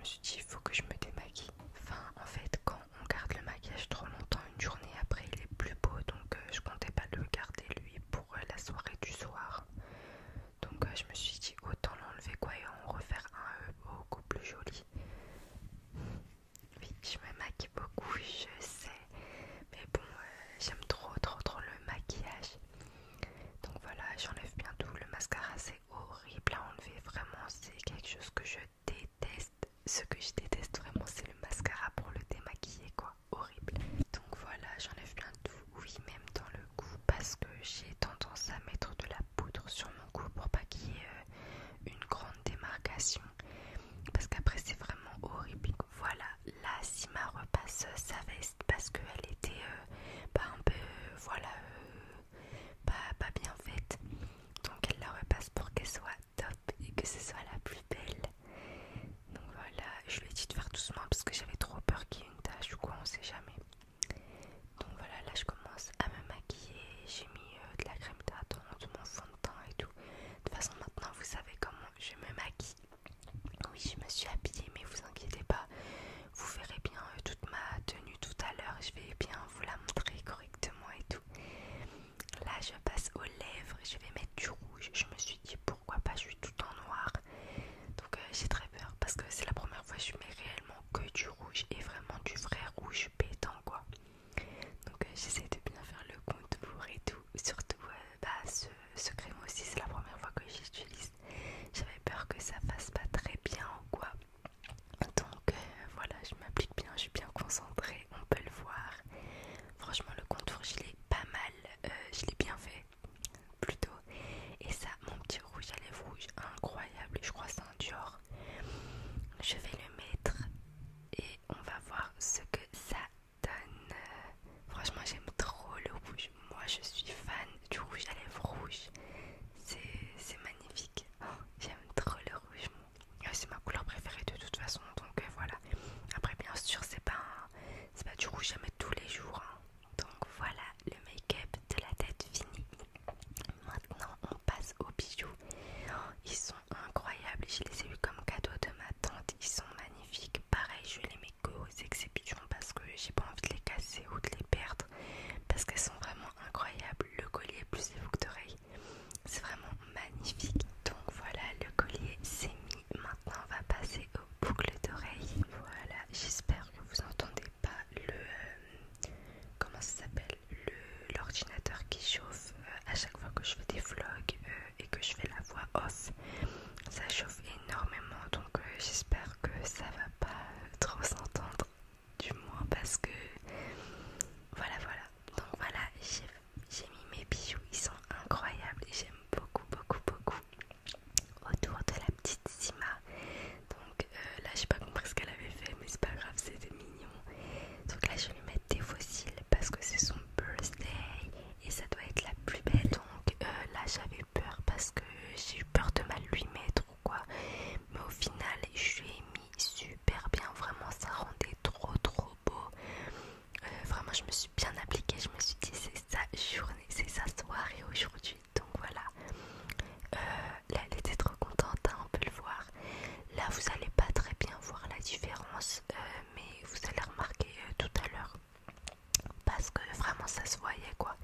me suis dit il faut que je me démaquille. Enfin en fait quand on garde le maquillage trop longtemps une journée après il est plus beau, donc je comptais pas le garder lui pour la soirée du soir. Donc je me suis dit autant l'enlever quoi et en refaire un beaucoup plus joli. Oui, je me maquille beaucoup, je sais, mais bon, j'aime trop le maquillage. Donc voilà, j'enlève bien tout. Le mascara c'est horrible à enlever, vraiment c'est quelque chose que je déteste. Ce que je déteste vraiment c'est le mascara pour le démaquiller quoi, horrible. Donc voilà, j'enlève bien tout, oui même dans le cou parce que j'ai tendance à mettre de la poudre sur mon cou pour pas qu'il y ait une grande démarcation. Parce qu'après c'est vraiment horrible. Voilà, là Sima repasse sa veste parce qu'elle était un peu, voilà, pas bien faite. Donc elle la repasse pour qu'elle soit top et que ce soit la plus belle. Donc voilà, je lui ai dit de faire doucement parce que j'avais trop peur qu'il y ait une tache ou quoi, on sait jamais. Donc voilà, là je commence à me maquiller. J'ai mis de la crème hydratante, mon fond de teint et tout. De toute façon maintenant vous savez comment je me maquille. Oui, je me suis habillée, mais vous inquiétez pas, vous verrez bien toute ma tenue tout à l'heure. Je vais bien vous la montrer correctement et tout. Là, je passe aux lèvres, je vais mettre du rouge. Je me suis dit pourquoi pas, je suis tout en noir. Donc j'ai très peur parce que c'est la première fois que je mets réellement que du rouge et vraiment du vrai rouge pétant quoi. Donc j'essaie de bien faire le contour et tout. Surtout ce crème aussi, c'est la première fois que j'utilise. J'avais peur que ça fasse pas très bien ou quoi. Donc voilà, je m'applique bien, je suis bien concentrée, on peut le voir. Franchement le contour je l'ai pas mal, je l'ai bien fait plutôt. Et ça, mon petit rouge à lèvres rouge incroyable, je crois que c'est un Dior. Je vais le mettre et on va voir ce que ça donne. Franchement j'aime trop le rouge, moi je suis fan du rouge à lèvres rouge. C'est magnifique, oh, j'aime trop le rouge. C'est ma couleur préférée de toute façon, donc voilà. Après bien sûr c'est pas du rouge à mettre tous les jours hein. Donc voilà le make-up de la tête fini. Maintenant on passe aux bijoux. Oh, ils sont incroyables, je les ai eu comme cadeau de ma tante, ils sont magnifiques. Pareil je les mets qu'aux exceptions parce que j'ai pas envie de les casser ou de les perdre, parce qu'elles sont vraiment incroyables. Le collier plus les boucles d'oreilles, c'est vraiment magnifique. Donc voilà, le collier c'est mis. Maintenant on va passer aux boucles d'oreilles. Voilà, j'espère que vous n'entendez pas le comment ça s'appelle, l'ordinateur qui chauffe à chaque fois que je fais des vlogs et que je fais la voix off. Ça chauffe énormément, donc j'espère que ça va pas trop s'entendre, du moins parce que voilà. Donc voilà, j'ai mis mes bijoux, ils sont incroyables et j'aime beaucoup autour de la petite Sima. Donc là j'ai pas compris ce qu'elle avait fait, mais c'est pas grave, c'était mignon. Donc là je vais lui mettre des fossiles parce que c'est son birthday et ça doit être la plus belle. Donc là j'avais peur parce que j'ai eu peur de mal lui mettre ou quoi, mais au final je lui ai mis super bien, vraiment ça rendait trop beau. Vraiment je me suis bien appliquée, je me suis dit c'est sa journée, c'est sa soirée aujourd'hui. Donc voilà, là elle était trop contente hein, on peut le voir. Là vous allez pas très bien voir la différence, mais vous allez remarquer tout à l'heure parce que vraiment ça se voyait quoi.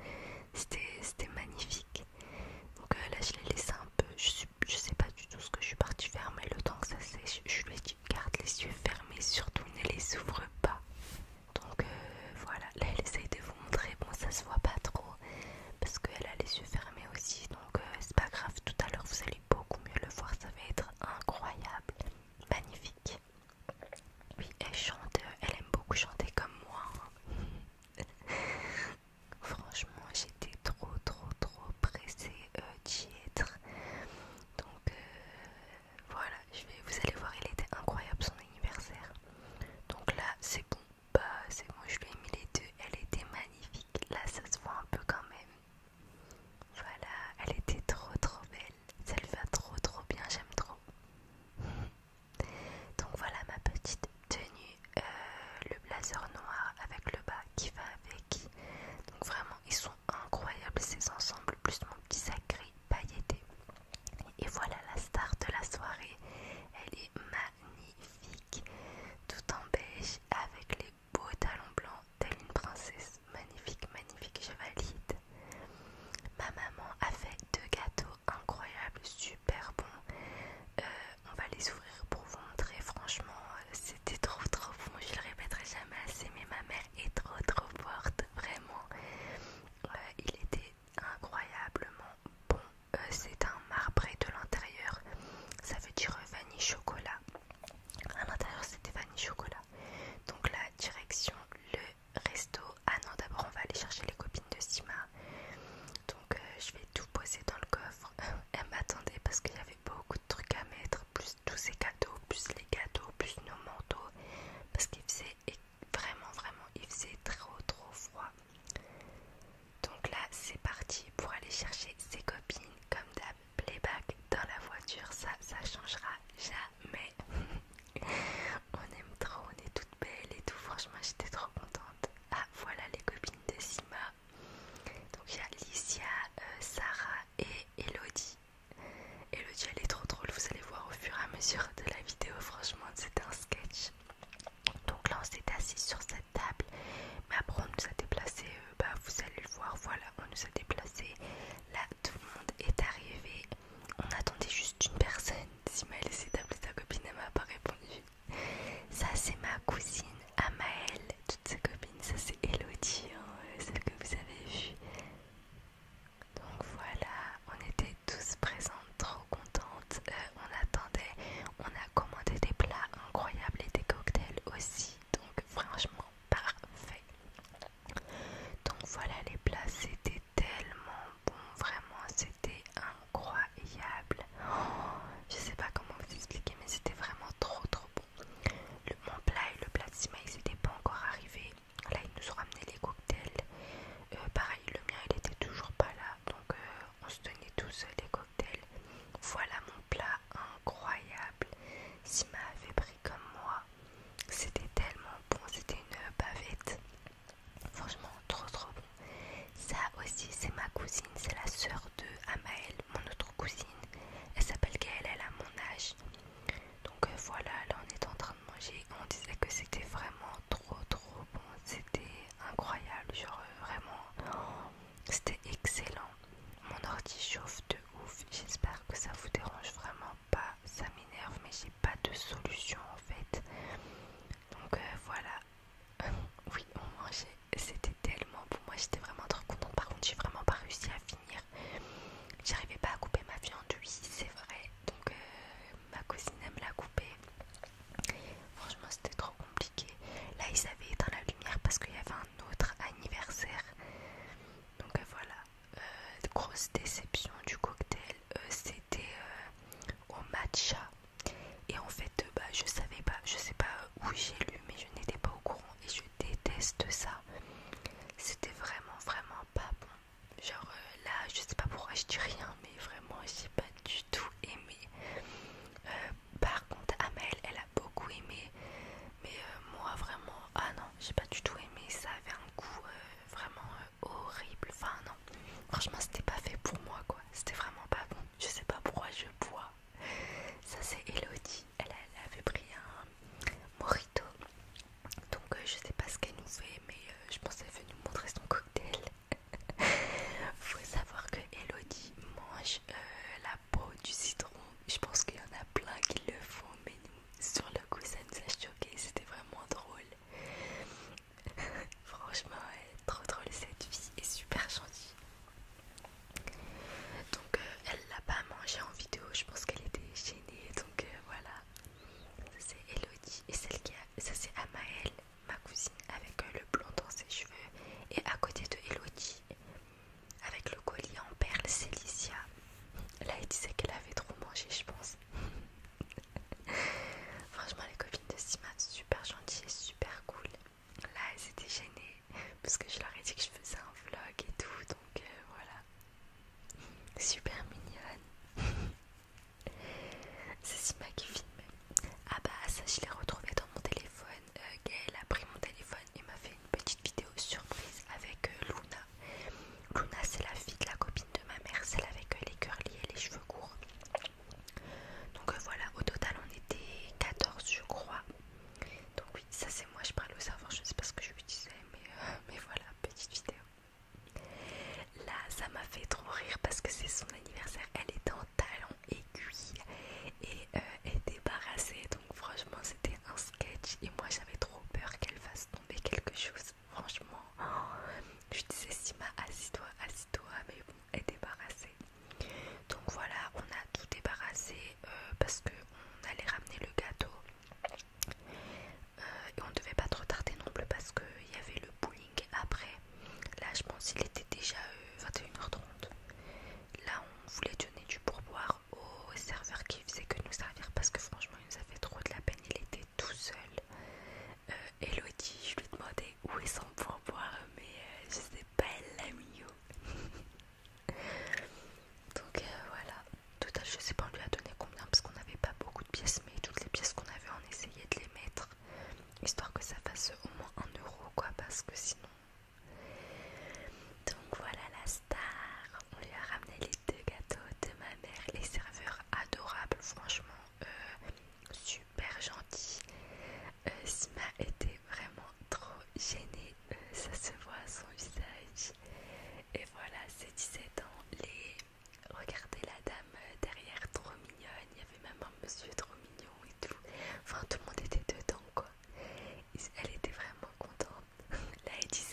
C'était magnifique. Donc là je l'ai laissé un peu, je sais pas du tout ce que je suis partie faire, mais le temps que ça sèche, je lui ai dit garde les yeux fermés, surtout ne les ouvre pas. Donc voilà, là elle essaye de vous montrer, bon ça se voit pas trop parce qu'elle a les yeux fermés aussi, donc c'est pas grave, tout à l'heure vous allez beaucoup mieux le voir, ça va être incroyable, magnifique. Oui, elle chante, elle aime beaucoup chanter comme moi hein. Franchement j'étais trop pressée d'y être. Donc voilà, vous allez voir, il était incroyable son anniversaire. Donc là c'est Sima avait pris comme moi. C'était tellement bon, c'était une bavette. Franchement, trop trop bon. Ça aussi, c'est ma cousine, c'est la sœur de Amael, mon autre cousine. Elle s'appelle Gaëlle, elle a mon âge. Donc voilà, là on est en train de manger. On disait que c'était vraiment trop trop bon. C'était incroyable, genre vraiment, c'était excellent. Mon ordi chauffe de ouf. J'espère que ça vous dérange vraiment pas. Ça m'énerve, mais j'ai pas de solution en fait. Donc voilà. Oui, on mangeait. C'était tellement bon. Moi j'étais vraiment trop contente. Par contre, j'ai vraiment pas réussi à finir. J'arrivais pas à couper ma viande, oui, c'est vrai. Donc ma cousine elle me l'a coupé. Franchement, c'était trop compliqué. Là, ils avaient éteint la lumière parce qu'il y avait un autre anniversaire. Donc voilà. Grosse déception du cocktail. C'était au matcha. Et en fait, bah, je savais pas, je sais pas où j'ai lu, mais je n'étais pas au courant et je déteste ça. C'était vraiment, vraiment pas bon. Genre là, je sais pas pourquoi je dis rien, mais vraiment, j'ai pas du tout aimé. Par contre, Amel, elle a beaucoup aimé, mais moi vraiment, ah non, j'ai pas du tout aimé. Ça avait un goût vraiment horrible. Enfin, non, franchement, c'était pas fait pour moi quoi. C'était vraiment pas bon. Je sais pas pourquoi je bois. Ça, c'est Elodie. Elle avait pris un mojito. Donc, je sais pas ce qu'elle nous fait, mais je pense qu'elle veut nous montrer son cocktail. Faut savoir que Elodie mange la peau du citron. Je pense qu'il y en a plein qui le font, mais nous, sur le coup, ça nous a choqué. C'était vraiment drôle. Franchement, elle est trop drôle cette fille et super gentille. Donc, elle l'a pas mangé en vidéo. Je pense qu'elle était gênée. Donc, voilà. Ça, c'est Elodie. Et celle qui a. Ça, c'est Amael, ma cousine, avec le blond dans ses cheveux. Et à côté de Elodie, avec le collier en perles, c'est Licia. Là, elle disait qu'elle avait trop mangé, je pense. Franchement, les copines de Sima, super gentilles et super cool. Là, elles étaient gênées parce que je leur ai dit que je faisais un vlog et tout, donc voilà. Super mignonne. C'est Sima qui filme. Ah bah ça, je l'ai retrouvé dans mon téléphone. Gaëlle a pris mon téléphone et m'a fait une petite vidéo surprise avec Luna. Luna, c'est la fille de la copine de ma mère, celle avec les curly et les cheveux courts. Donc voilà, au total on était 14 je crois. Donc oui, ça c'est moi, je parle au serveur, je ne sais pas ce que je lui disais, mais voilà, petite vidéo. Là, ça m'a fait trop rire parce que c'est son anniversaire, elle était en talons aiguilles et elle débarrassée. Donc franchement, c'était un sketch et moi j'avais trop peur qu'elle fasse tomber quelque chose. Franchement, je disais Sima, assis-toi, assis-toi, mais bon, elle est débarrassée. Donc voilà, on a tout débarrassé parce qu'on allait ramener le gâteau. Et on devait pas trop tarder non plus parce qu'il y avait le bowling après. Là, je pense qu'il était déjà 21h30. Là, on voulait donner du pourboire au serveur qui faisait que nous servir parce que franchement, il nous a fait trop de la peine. Il était tout seul. Elodie, je lui demandais où est son pourboire, mais je sais pas, elle l'a mis où. Donc voilà. Total, je sais pas, on lui a donné combien parce qu'on n'avait pas beaucoup de pièces, mais toutes les pièces qu'on avait, on essayait de les mettre histoire que ça fasse au moins 1 € quoi, parce que sinon. Donc voilà la star. On lui a ramené les 2 gâteaux de ma mère, les serveurs adorables, franchement super gentils. Sima était vraiment trop gênée, ça se voit à son visage. Et voilà, c'est 17 ans. Regardez la dame derrière, trop mignonne. Il y avait même un monsieur trop mignon et tout. Enfin, tout le monde était dedans quoi. Elle était vraiment contente. Là, elle disait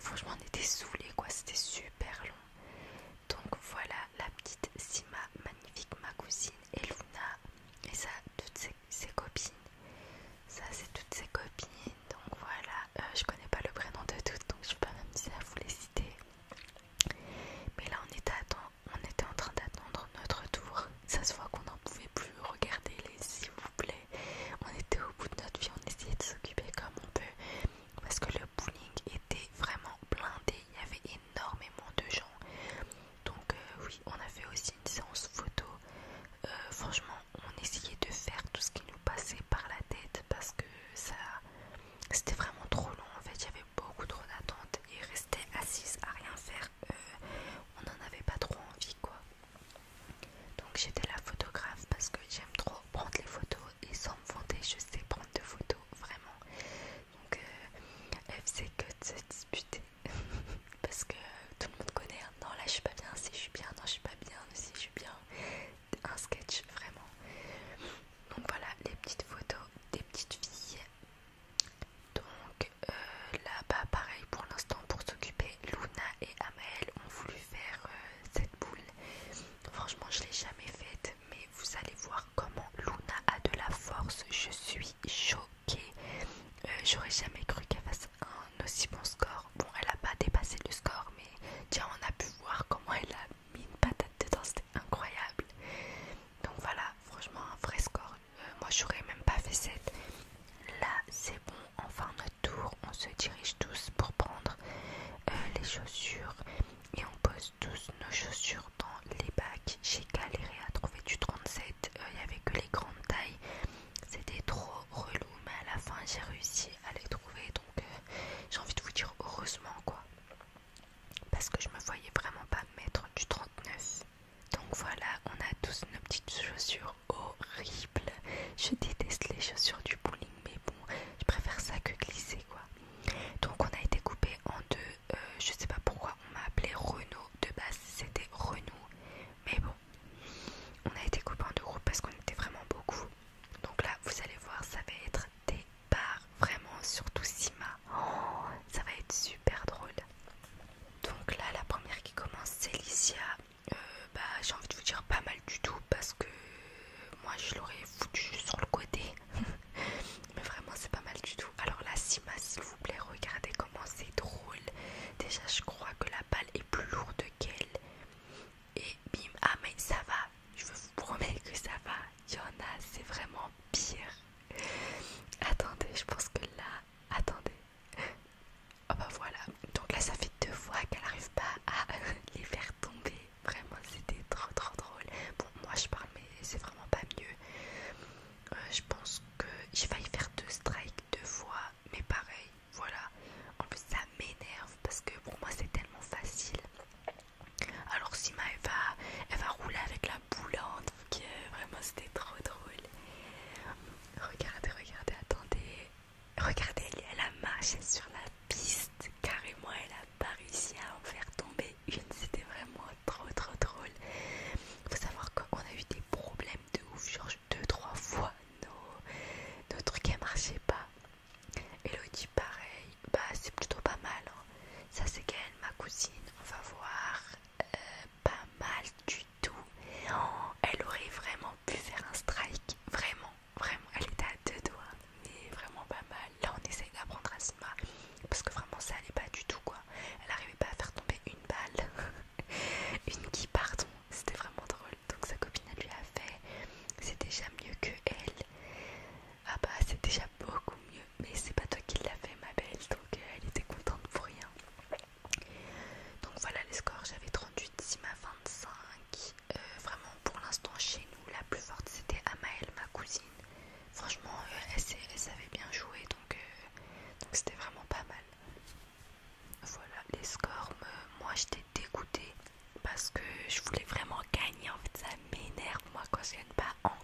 franchement on était saoulés quoi, c'était super long. Donc voilà la petite Sima, magnifique, ma cousine, et Luna, et ça toutes ses copines. Ça c'est toutes ses copines, donc voilà, je connais pas le prénom de toutes donc je vais pas m'amuser à vous les citer. Mais là on était en train d'attendre notre tour, ça se voit qu'on n'en pouvait plus, regardez-les s'il vous plaît. On était au bout de notre vie, on essayait de s'occuper comme on peut parce que le bowling était vraiment blindé, il y avait énormément de gens. Donc oui, on a fait aussi une séance photo. Franchement, on essayait de faire tout ce qui nous passait par la tête parce que ça, c'était vraiment trop long. En fait, il y avait beaucoup trop d'attentes et rester assise à rien faire, on n'en avait pas trop envie quoi. Donc j'étais la photographe parce que j'aime trop prendre les photos et sans me vanter, je sais prendre de photos vraiment. Donc elle faisait que de se disputer parce que tout le monde connaît hein. Non là je suis pas bien, si je suis bien, non je suis pas bien, si je suis bien, un sketch vraiment. Donc voilà les petites photos des petites filles. Donc là-bas pareil pour l'instant pour s'occuper, Luna et Amael ont voulu faire cette boule. Franchement je l'ai jamais faite mais vous allez voir comment Luna a de la force, je suis choquée. J'aurais jamais cru qu'elle fasse un aussi bon score. Bon elle a pas dépassé le score mais tiens on a pu voir comment elle a mis une patate dedans, c'était incroyable. Donc voilà franchement un vrai score. Moi j'aurais même pas fait 7. Là c'est bon, enfin notre tour, on se dirige tous pour prendre les chaussures et on pose tous nos chaussures dans les bacs. J'ai galéré à trouver du 37, il n'y avait que les grandes tailles, c'était trop relou mais à la fin j'ai réussi à les trouver donc j'ai envie de vous dire heureusement quoi, parce que je me voyais vraiment pas mettre du 39. Donc voilà, on a tous nos petites chaussures horribles. Je déteste les chaussures du bowling mais bon, je préfère ça que glisser quoi. Donc on a été coupé en deux, je sais pas pourquoi on m'a appelé Renault, de base c'était Renault, mais bon, on a été coupé en deux groupes parce qu'on était vraiment beaucoup. Donc là vous allez voir ça va être des barres, vraiment surtout Sima, oh, ça va être super drôle. Donc là la première qui commence c'est Licia. Bah j'ai envie de vous dire pas mal du tout parce que moi je l'aurais foutu sur le côté. Mais vraiment c'est pas mal du tout. Alors là Sima s'il vous plaît regardez comment c'est drôle. Déjà je crois que la balle est plus lourde qu'elle. Et bim, ah mais ça va. Je vous promets que ça va. Il y en a, c'est vraiment pire. Attendez, je pense que là, attendez. Oh bah voilà, donc là ça fait 2 fois qu'elle n'arrive pas à les faire tomber. Vraiment c'était trop drôle. Bon moi je parle mais c'est vraiment pas mieux. Je pense que j'ai failli faire 2 strikes 2 fois. Mais pareil, voilà. En plus ça m'énerve parce que pour moi c'est tellement facile. Alors Sima elle va rouler avec la boulante. Donc vraiment c'était trop drôle. Regardez, attendez. Regardez, elle a marché sur la piste. Carrément, elle a pas réussi à en faire tomber une. C'était vraiment trop drôle. Faut savoir qu'on a eu des problèmes de ouf. Genre 2-3 fois, nos trucs ne marchaient pas. Elodie, pareil. Bah, c'est plutôt pas mal. Hein. Ça, c'est qu'elle, ma cousine. On va voir. Pas mal du tout. Oh, elle aurait vraiment pu faire un strike. Vraiment. Elle était à 2 doigts. Mais vraiment pas mal. Là, on essaye d'apprendre à Sima. Parce que vraiment, ça allait pas du tout, quoi. Elle arrivait pas à faire tomber une balle. Une qui, pardon. C'était vraiment drôle. Donc, sa copine, elle lui a fait. C'est déjà mieux que elle. Ah bah, c'est déjà beaucoup mieux. Mais c'est pas toi qui l'as fait, ma belle. Donc, elle était contente pour rien. Donc voilà les scores, j'avais 38, Sima 25. Vraiment pour l'instant chez nous la plus forte c'était Amael, ma cousine. Franchement elle savait bien jouer donc c'était vraiment pas mal. Voilà les scores, moi j'étais dégoûtée parce que je voulais vraiment gagner. En fait ça m'énerve moi quand je gagne pas en